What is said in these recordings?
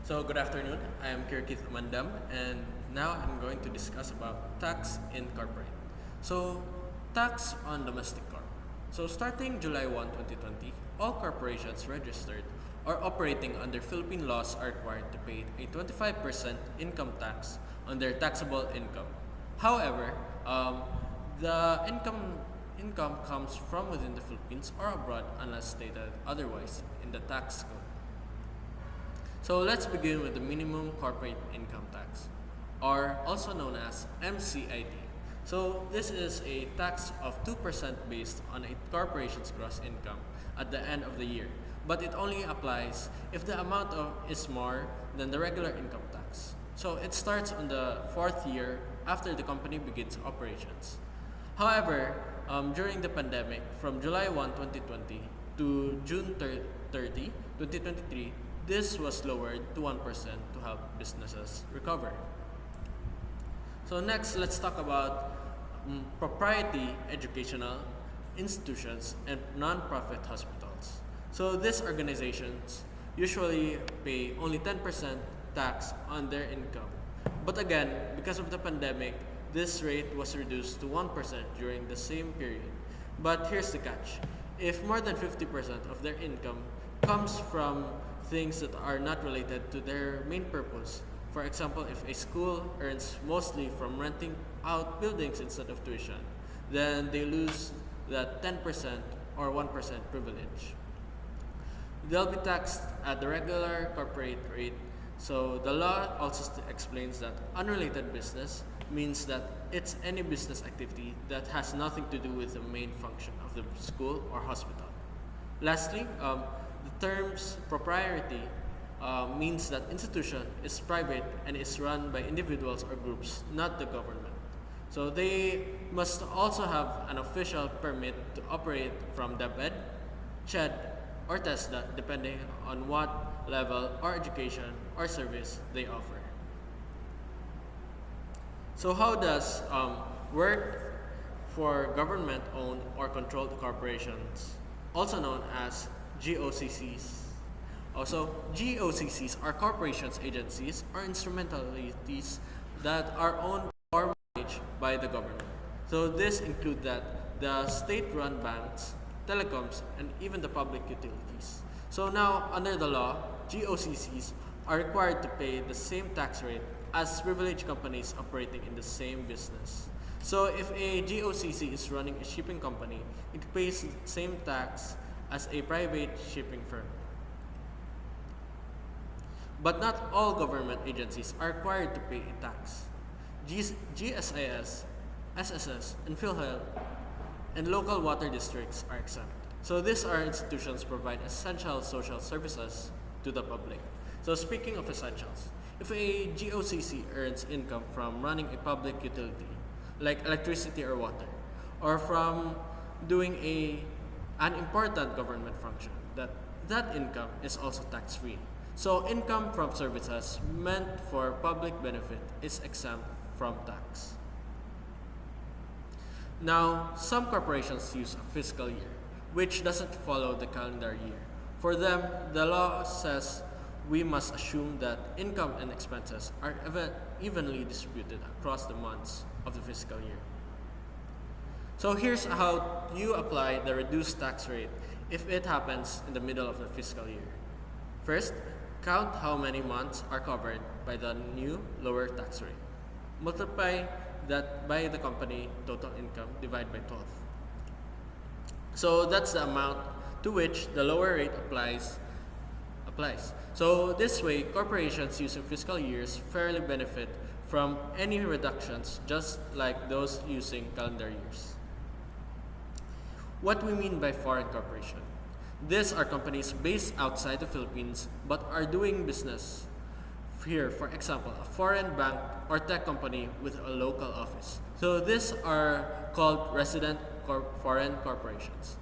So good afternoon. I am Kirkith Omandam, and now I'm going to discuss about tax in corporate. So tax on domestic corp. So starting July 1, 2020, all corporations registered or operating under Philippine laws are required to pay a 25% income tax on their taxable income. However, the income comes from within the Philippines or abroad unless stated otherwise in the tax code. So let's begin with the minimum corporate income tax, or also known as MCIT. So this is a tax of 2% based on a corporation's gross income at the end of the year, but it only applies if the is more than the regular income tax. So it starts on the fourth year after the company begins operations. However, during the pandemic, from July 1, 2020 to June 30, 2023, this was lowered to 1% to help businesses recover. So next, let's talk about proprietary educational institutions and non-profit hospitals. So these organizations usually pay only 10% tax on their income. But again, because of the pandemic, this rate was reduced to 1% during the same period. But here's the catch. If more than 50% of their income comes from things that are not related to their main purpose, for example, if a school earns mostly from renting out buildings instead of tuition, then they lose that 10% or 1% privilege. They'll be taxed at the regular corporate rate. So the law also explains that unrelated business means that it's any business activity that has nothing to do with the main function of the school or hospital. Lastly, the terms propriety means that institution is private and is run by individuals or groups, not the government. So they must also have an official permit to operate from the bed, shed, or TESDA depending on what level or education or service they offer. So how does work for government-owned or controlled corporations, also known as GOCCs? Also, GOCCs are corporations, agencies, or instrumentalities that are owned or managed by the government. So this include that the state-run banks, telecoms, and even the public utilities. So now, under the law, GOCCs are required to pay the same tax rate as privileged companies operating in the same business. So if a GOCC is running a shipping company, it pays the same tax as a private shipping firm. But not all government agencies are required to pay a tax. GSIS, SSS, and PhilHealth and local water districts are exempt. So these are institutions provide essential social services to the public. So speaking of essentials, if a GOCC earns income from running a public utility, like electricity or water, or from doing an important government function, that income is also tax-free. So income from services meant for public benefit is exempt from tax. Now, some corporations use a fiscal year, which doesn't follow the calendar year. For them, the law says we must assume that income and expenses are evenly distributed across the months of the fiscal year. So here's how you apply the reduced tax rate if it happens in the middle of the fiscal year. First, count how many months are covered by the new lower tax rate. Multiply that by the company total income divided by 12. So that's the amount to which the lower rate applies. So this way, corporations using fiscal years fairly benefit from any reductions, just like those using calendar years. What we mean by foreign corporation. These are companies based outside the Philippines but are doing business here. For example, a foreign bank or tech company with a local office. So these are called resident foreign corporations.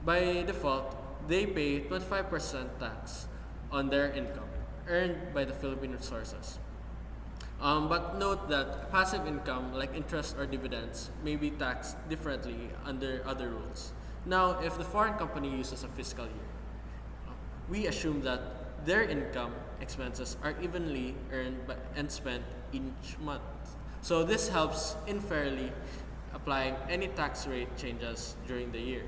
By default, they pay 25% tax on their income earned by the Philippine sources. But note that passive income like interest or dividends may be taxed differently under other rules. Now, if the foreign company uses a fiscal year, we assume that their income expenses are evenly earned and spent each month. So this helps in fairly applying any tax rate changes during the year.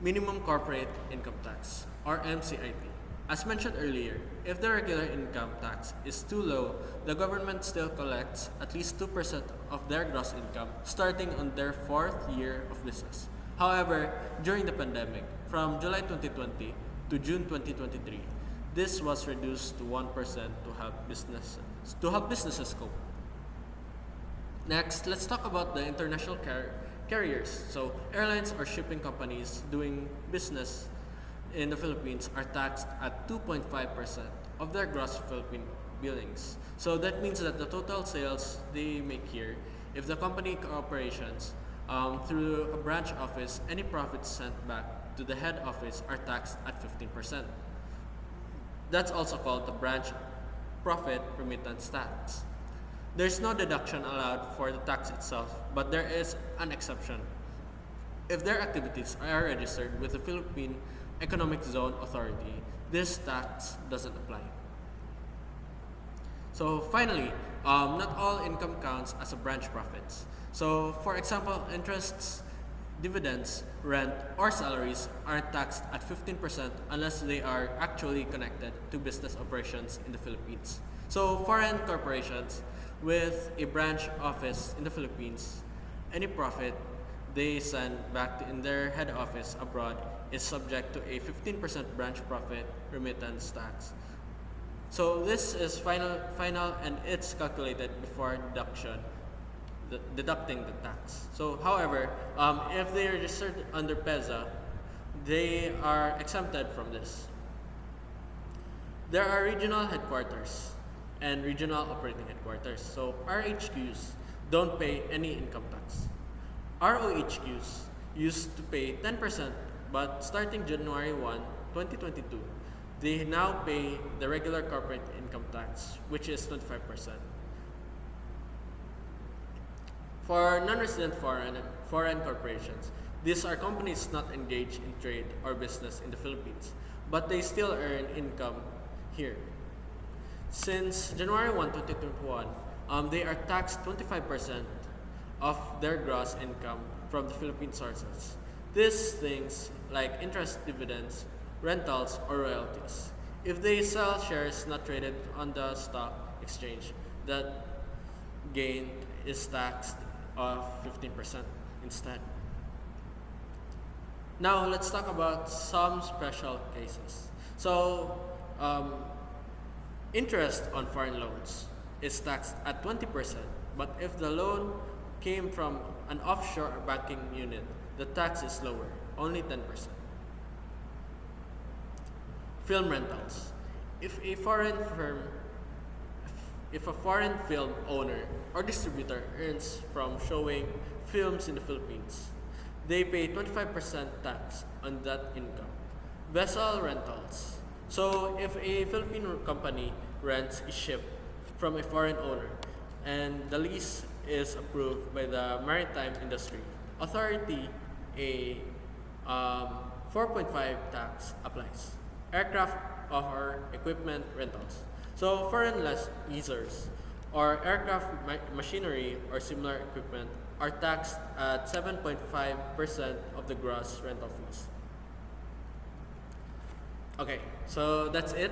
Minimum Corporate Income Tax, or MCIT. As mentioned earlier, if the regular income tax is too low, the government still collects at least 2% of their gross income starting on their fourth year of business. However, during the pandemic, from July 2020 to June 2023, this was reduced to 1% to help businesses cope. Next, let's talk about the international carriers. So, airlines or shipping companies doing business in the Philippines are taxed at 2.5% of their gross Philippine billings. So that means that the total sales they make here, if the company operations through a branch office, any profits sent back to the head office are taxed at 15%. That's also called the branch profit remittance tax. There's no deduction allowed for the tax itself, but there is an exception. If their activities are registered with the Philippine Economic Zone Authority, this tax doesn't apply. So finally, not all income counts as a branch profits. So for example, interests, dividends, rent, or salaries aren't taxed at 15% unless they are actually connected to business operations in the Philippines. So foreign corporations with a branch office in the Philippines, any profit they send back in their head office abroad is subject to a 15% branch profit remittance tax. So this is final and it's calculated before deducting the tax. So however, if they are registered under PEZA, they are exempted from this. There are regional headquarters and regional operating headquarters. So RHQs don't pay any income tax. ROHQs used to pay 10%, but starting January 1, 2022, they now pay the regular corporate income tax, which is 25%. For non-resident foreign corporations, these are companies not engaged in trade or business in the Philippines, but they still earn income here. Since January 1, 2021, they are taxed 25% of their gross income from the Philippine sources. These things like interest, dividends, rentals, or royalties. If they sell shares not traded on the stock exchange, that gain is taxed of 15% instead. Now let's talk about some special cases. So interest on foreign loans is taxed at 20%, but if the loan came from an offshore banking unit, the tax is lower, only 10%. Film rentals. If a foreign film owner or distributor earns from showing films in the Philippines, they pay 25% tax on that income. Vessel rentals. So if a Philippine company rents a ship from a foreign owner and the lease is approved by the Maritime Industry Authority, a 4.5 tax applies. Aircraft or equipment rentals. So foreign leasers or aircraft machinery or similar equipment are taxed at 7.5% of the gross rental fees. Okay, so that's it.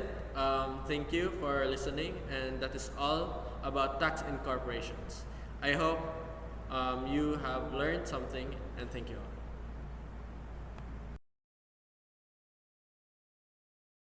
Thank you for listening, and that is all about tax in corporations. I hope you have learned something, and thank you all.